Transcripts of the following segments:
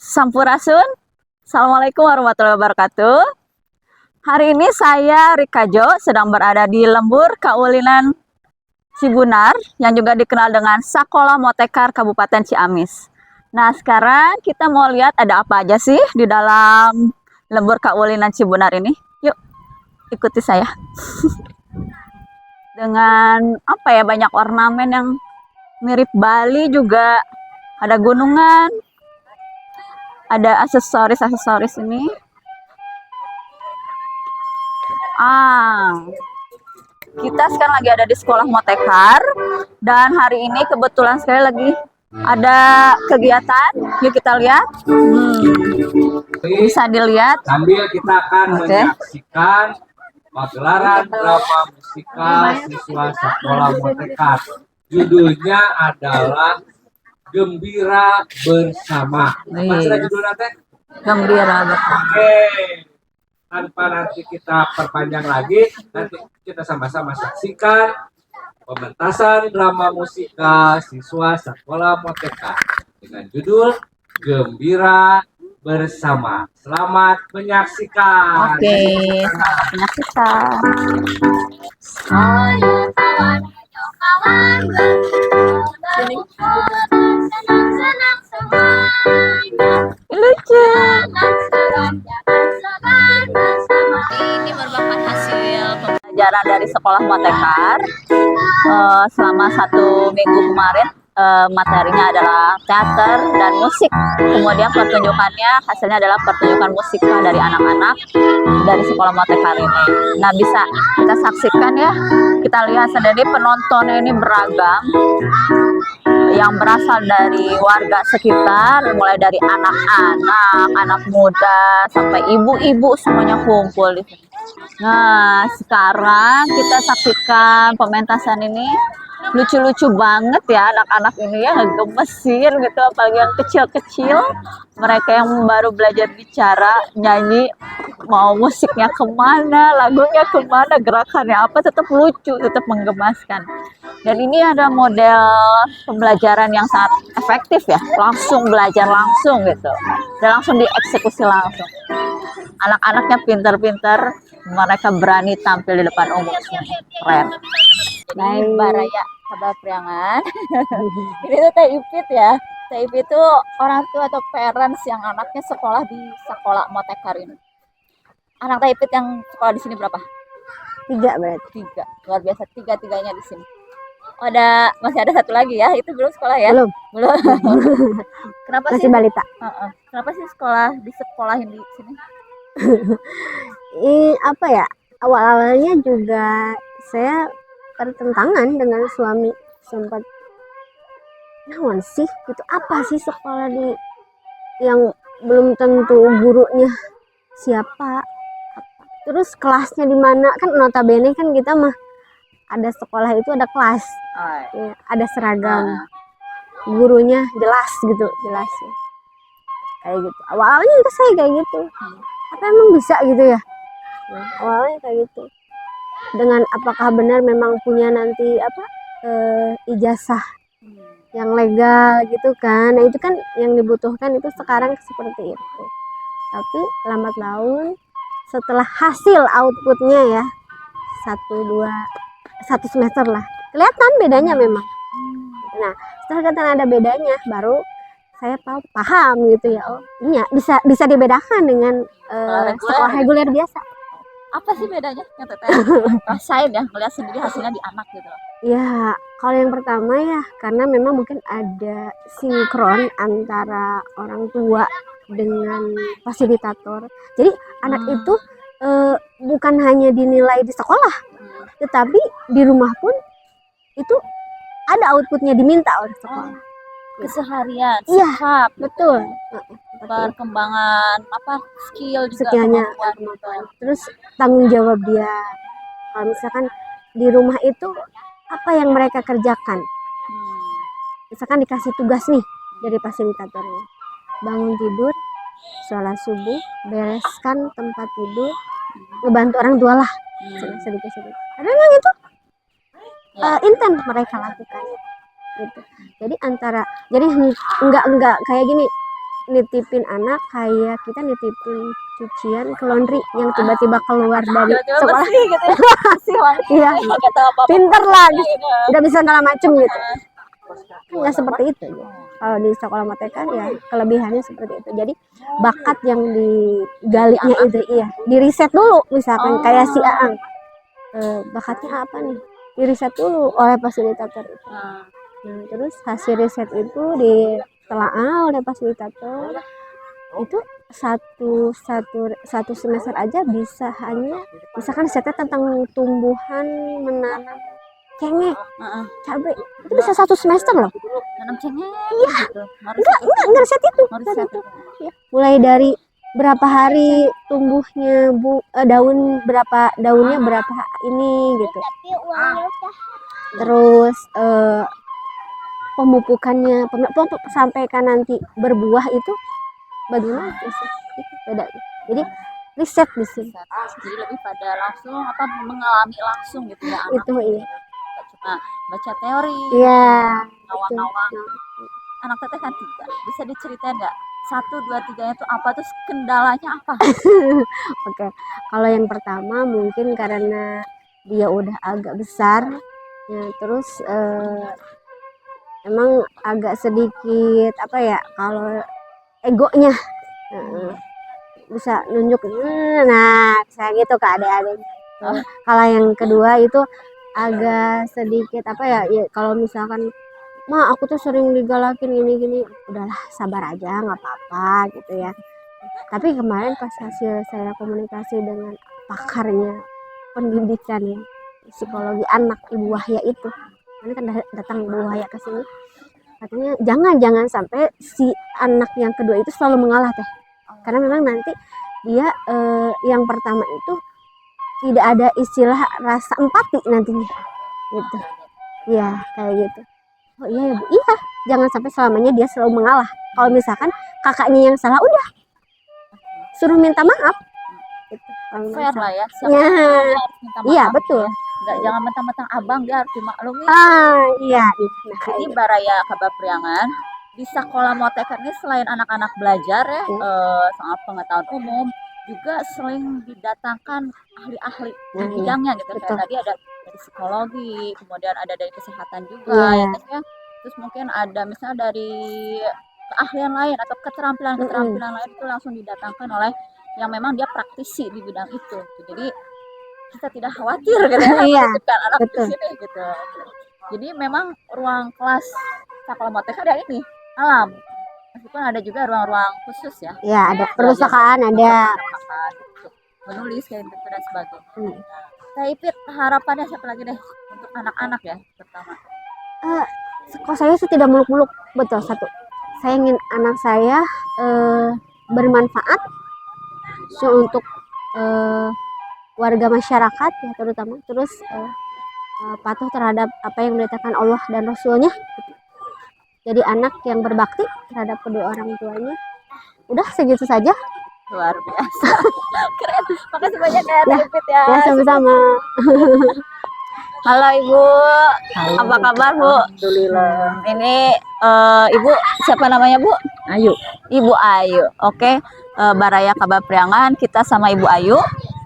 Sampurasun. Assalamualaikum warahmatullahi wabarakatuh. Hari ini saya Rika Jo sedang berada di Lembur Kaulinan Cibunar yang juga dikenal dengan Sakola Motekar Kabupaten Ciamis. Nah, sekarang kita mau lihat ada apa aja sih di dalam Lembur Kaulinan Cibunar ini. Yuk, ikuti saya. Dengan apa ya, banyak ornamen yang mirip Bali juga. Ada gunungan, ada aksesoris-aksesoris ini. Kita sekarang lagi ada di Sekolah Motekar dan hari ini kebetulan sekali lagi ada kegiatan. Yuk kita lihat. Bisa dilihat. Sambil kita akan menyaksikan pagelaran drama musikal siswa Sekolah Motekar. Judulnya adalah Gembira Bersama. Apa judulnya teh? Gembira Bersama. Oke. Tanpa nanti kita perpanjang lagi, nanti kita sama-sama saksikan pementasan drama musikal siswa Sekolah Motekar dengan judul Gembira Bersama. Selamat menyaksikan. Oke, selamat menyaksikan. Ayo kawan, Sini. senang-senang semuanya. Lucu. Ini merupakan hasil Pembelajaran dari Sekolah Motekar selama 1 minggu kemarin. Materinya adalah teater dan musik. Kemudian pertunjukannya hasilnya adalah pertunjukan musikal dari anak-anak dari Sekolah Motekar ini. Nah, bisa kita saksikan ya. Kita lihat sendiri penontonnya ini beragam, yang berasal dari warga sekitar, mulai dari anak-anak, anak muda, sampai ibu-ibu semuanya kumpul di sini. Nah, sekarang kita saksikan pementasan ini. Lucu-lucu banget ya anak-anak ini ya, gemesin gitu, apalagi yang kecil-kecil. Mereka yang baru belajar bicara, nyanyi, mau musiknya kemana, lagunya kemana, gerakannya apa, tetap lucu, tetap menggemaskan. Dan ini ada model pembelajaran yang sangat efektif ya, langsung belajar langsung gitu, dan langsung dieksekusi langsung. Anak-anaknya pintar-pintar, mereka berani tampil di depan umum, keren. Ini Baraya Kabar Priangan. Ini tuh Teh Ipit ya. Teh Ipit itu orang tua atau parents yang anaknya sekolah di Sekolah Motekar ini. Anak Teh Ipit yang sekolah di sini berapa? 3 berarti. 3. Luar biasa, 3-3-nya di sini. Oh, masih ada satu lagi ya, itu belum sekolah ya? Belum. Kenapa Masih sih? balita. Kenapa sih disekolahin di sini? Ini apa ya? Awal-awalnya juga saya bertentangan dengan suami, sempat naon sih gitu, apa sih sekolah di yang belum tentu gurunya siapa, apa. Terus kelasnya di mana, kan notabene kan kita mah ada sekolah itu ada kelas, ya, ada seragam, gurunya jelas gitu, jelas ya. Kayak gitu. Awalnya juga saya kayak gitu. Apa emang bisa gitu ya? Nah, awalnya kayak gitu. Dengan apakah benar memang punya nanti apa ijazah yang legal gitu kan. Nah, itu kan yang dibutuhkan itu sekarang seperti itu. Tapi lambat laun setelah hasil outputnya ya, 1 semester lah, kelihatan bedanya memang. Nah, setelah kelihatan ada bedanya, baru saya paham gitu ya. Oh iya, bisa dibedakan dengan sekolah reguler biasa. Apa sih bedanya yang Teteh rasain ya, melihat sendiri hasilnya di anak gitu loh? Ya, kalau yang pertama ya, karena memang mungkin ada sinkron antara orang tua dengan fasilitator. Jadi anak itu bukan hanya dinilai di sekolah, tetapi di rumah pun itu ada outputnya, diminta oleh sekolah. Keseharian, Iya, sikap, betul. perkembangan apa skill juga, Skillnya, kemampuan. terus tanggung jawab dia. Kalau misalkan di rumah itu apa yang mereka kerjakan, misalkan dikasih tugas nih dari fasilitatornya, bangun tidur, sholat subuh, bereskan tempat tidur, ngebantu orang tua lah, sedikit-sedikit. Karena memang itu intens mereka lakukan gitu. Jadi jadi enggak kayak gini, nitipin anak kayak kita nitipin cucian ke laundry yang tiba-tiba keluar dari Tiba-tiba sekolah. bersih gitu ya. Bersih wangi. Iya, Nggak tahu apa-apa. pinter lah, udah bisa segala macem gitu. Nggak seperti itu. Kalau di sekolah motekan ya kelebihannya seperti itu. Jadi bakat yang digalinya itu iya, di riset dulu misalkan kayak si Aang. Bakatnya apa nih? Di riset dulu oleh fasilitator itu. Nah, Nah, terus hasil riset itu ditelaah oleh fasilitator. Itu satu semester aja bisa hanya misalkan risetnya tentang tumbuhan menanam cengkeh, heeh. cabai. Itu bisa 1 semester loh. Nanam cengkeh Iya. gitu. Enggak riset itu. Mau riset itu. Ya, mulai dari berapa hari tumbuhnya daun berapa daunnya berapa ini gitu. Terus pemupukannya sampai kan nanti berbuah itu bagaimana sih? Itu beda. Jadi riset di sini. Jadi lebih pada langsung apa mengalami langsung gitu ya anak. Itu iya. Nggak cuma baca teori, Iya. ngawang-ngawang. Anak teteh kan 3. Bisa diceritain nggak? 1, 2, 3 itu apa terus kendalanya apa? Oke. Kalau yang pertama mungkin karena dia udah agak besar, ya, terus emang agak sedikit apa ya kalau egonya bisa nunjuk, nah saya gitu ke adik-adik. Kalau yang kedua itu agak sedikit apa ya, ya kalau misalkan Ma aku tuh sering digalakin gini-gini, udahlah sabar aja nggak apa-apa gitu ya. Tapi kemarin pas hasil saya komunikasi dengan pakarnya pendidikan ya psikologi anak Ibu Wahya itu, ini kan datang Ibu Wahya ke sini, katanya jangan sampai si anak yang kedua itu selalu mengalah teh, karena memang nanti dia yang pertama itu tidak ada istilah rasa empati nantinya gitu ya kayak gitu. Oh iya ya Bu, iya jangan sampai selamanya dia selalu mengalah. Kalau misalkan kakaknya yang salah udah suruh minta maaf gitu. Fair lah ya. Siapa Ya, yang harus minta maaf. iya betul. Nggak jangan mentang-mentang abang dia harus dimaklumi. Iya. Jadi Baraya Kabar Priangan di sekolah motekan ini selain anak-anak belajar ya soal pengetahuan umum juga sering didatangkan ahli-ahli di bidangnya gitu. Kayak tadi ada dari psikologi, kemudian ada dari kesehatan juga ya guys ya. Terus mungkin ada misalnya dari keahlian lain atau keterampilan lain itu langsung didatangkan oleh yang memang dia praktisi di bidang itu. Jadi kita tidak khawatir gitu ya menitipkan anak di sini gitu. Jadi memang ruang kelas sekolah motekan ada ini alam. Meskipun ada juga ruang-ruang khusus ya. Iya, ada perusahaan, ada menulis kayak gitu dan sebagainya. Saya Ipit harapannya siapa lagi deh untuk anak-anak ya pertama. Kok saya sih tidak muluk-muluk, betul satu. Saya ingin anak saya bermanfaat untuk warga masyarakat ya terutama, terus patuh terhadap apa yang diberitakan Allah dan Rasulnya. Jadi anak yang berbakti terhadap kedua orang tuanya. Udah segitu saja. Luar biasa. Keren. Makasih banyak ya Ipit ya. Ya sama-sama. Halo Ibu. Halo. Apa kabar Bu? Alhamdulillah. Ini Ibu siapa namanya Bu? Ayu. Ibu Ayu. Oke. Baraya Kabar Priangan kita sama Ibu Ayu.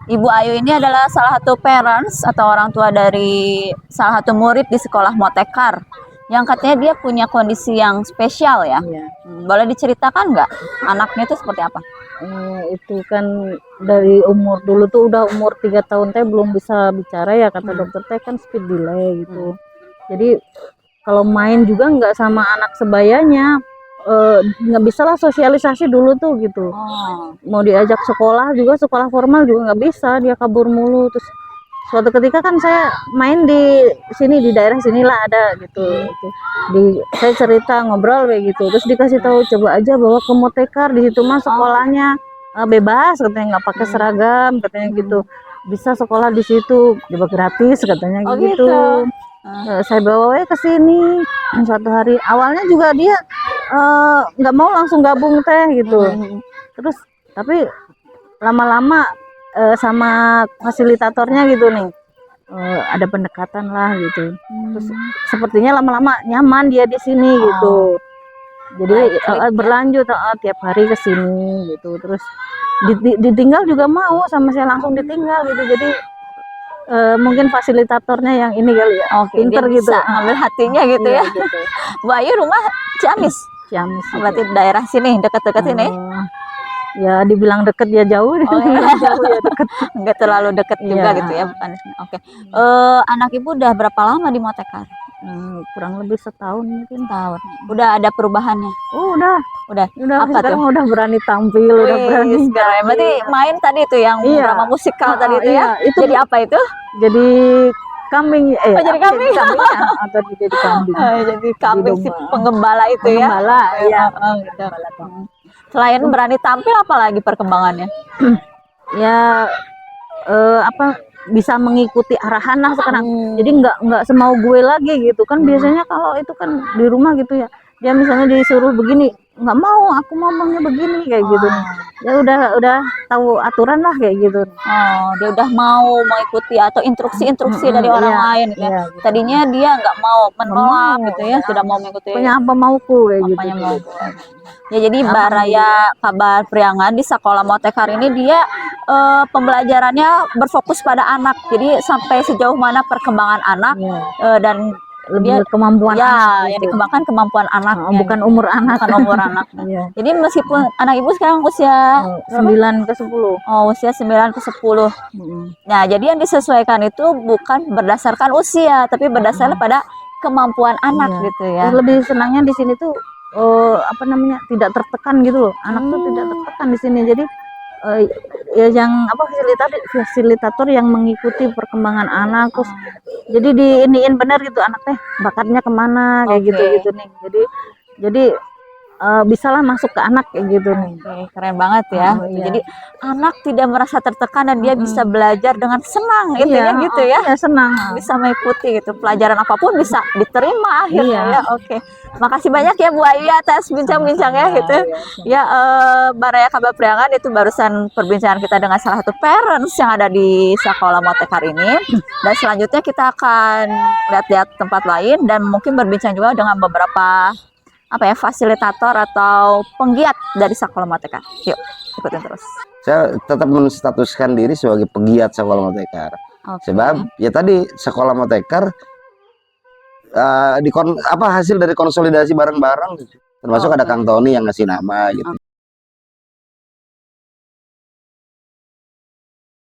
Ibu Ayu ini adalah salah satu parents atau orang tua dari salah satu murid di sekolah Motekar yang katanya dia punya kondisi yang spesial ya. Iya. Boleh diceritakan nggak anaknya itu seperti apa? Itu kan dari umur dulu tuh udah umur 3 tahun teh belum bisa bicara ya kata dokter teh kan speed delay gitu. Jadi kalau main juga nggak sama anak sebayanya, nggak bisa lah sosialisasi dulu tuh gitu. Mau diajak sekolah juga sekolah formal juga nggak bisa, dia kabur mulu. Terus suatu ketika kan saya main di sini di daerah sinilah ada gitu. Saya cerita ngobrol kayak gitu, terus dikasih tahu coba aja bawa ke Motekar, di situ mah sekolahnya bebas katanya, nggak pakai seragam katanya gitu, bisa sekolah di situ juga gratis katanya gitu. Saya bawa ke sini suatu hari, awalnya juga dia nggak mau langsung gabung teh gitu. Terus tapi lama-lama sama fasilitatornya gitu nih ada pendekatan lah gitu. Terus sepertinya lama-lama nyaman dia di sini gitu. Jadi Baik, berlanjut tiap hari ke sini gitu. Terus ditinggal juga mau sama saya, langsung ditinggal gitu. Jadi mungkin fasilitatornya yang ini kali ya, Oke, pinter dia gitu. bisa ngambil hatinya gitu Iya, ya. gitu. Bu Ayu rumah Ciamis. Ciamis itu. Berarti daerah sini, dekat-dekat ini. Ya dibilang deket ya jauh, Oh, iya. dibilang jauh ya deket. Enggak terlalu dekat juga Iya. gitu ya, bukan. Oke. Anak Ibu udah berapa lama di Motekar? Kurang lebih setahun mungkin. Tahun. Udah ada perubahannya? Oh udah Udah. Apa sekarang tuh? udah berani tampil, udah berani. Wih, keren. Berarti main tadi itu yang Iya. drama musikal tadi itu Iya, ya? itu Jadi apa itu? jadi kambing. Oh, jadi kambing. Kambingnya, atau jadi kambing. Jadi kambing si domba. penggembala itu ya? Pengembala, iya. Gitu. Selain berani tampil, apa lagi perkembangannya? Ya apa, bisa mengikuti arahan lah sekarang. Jadi nggak semau gue lagi gitu kan. Biasanya kalau itu kan di rumah gitu ya, dia misalnya disuruh begini, nggak mau, aku mau maunya begini kayak gitu. Ya udah tahu aturan lah kayak gitu. Oh, dia udah mau mengikuti atau instruksi-instruksi dari orang Iya, lain gitu ya. iya, gitu. Tadinya dia nggak mau, menolak mau, gitu ya, tidak mau mengikuti Pokoknya apa mauku kayak gitu. apanya mau. Ya, jadi Baraya Kabar Priangan di Sekolah Motekar ini dia pembelajarannya berfokus pada anak. Jadi sampai sejauh mana perkembangan anak Iya. dan Lebih dia kemampuan ya anak yang gitu. dikembangkan kemampuan anaknya, Bukan umur anak. bukan umur anak. Iya. Jadi meskipun anak Ibu sekarang usia 9 ke 10. usia 9 ke 10. Nah, jadi yang disesuaikan itu bukan berdasarkan usia, tapi berdasarkan pada kemampuan anak Iya. gitu ya. Lebih senangnya di sini tuh apa namanya, tidak tertekan gitu loh. Anak tuh tidak tertekan di sini. Jadi ya yang apa, fasilitator yang mengikuti perkembangan anak, terus jadi diiniin bener gitu anak teh bakatnya kemana kayak Oke. gitu nih. Jadi bisalah masuk ke anak kayak gitu nih. Oke, keren banget ya. Oh, iya. Jadi anak tidak merasa tertekan dan dia bisa belajar dengan senang, intinya gitu ya. Iya, senang. Bisa mengikuti gitu, pelajaran apapun bisa diterima akhirnya Iya. ya. Oke, makasih banyak ya Bu Ayu atas bincang-bincangnya gitu ya. Baraya Kabar Priangan itu barusan perbincangan kita dengan salah satu parents yang ada di Sekolah Motekar ini, dan selanjutnya kita akan lihat-lihat tempat lain dan mungkin berbincang juga dengan beberapa fasilitator atau penggiat dari Sekolah Motekar. Yuk, ikutin terus. Saya tetap menstatuskan diri sebagai pegiat Sekolah Motekar. Oke. Sebab ya tadi Sekolah Motekar hasil dari konsolidasi bareng-bareng, termasuk ada Kang Tony yang ngasih nama gitu.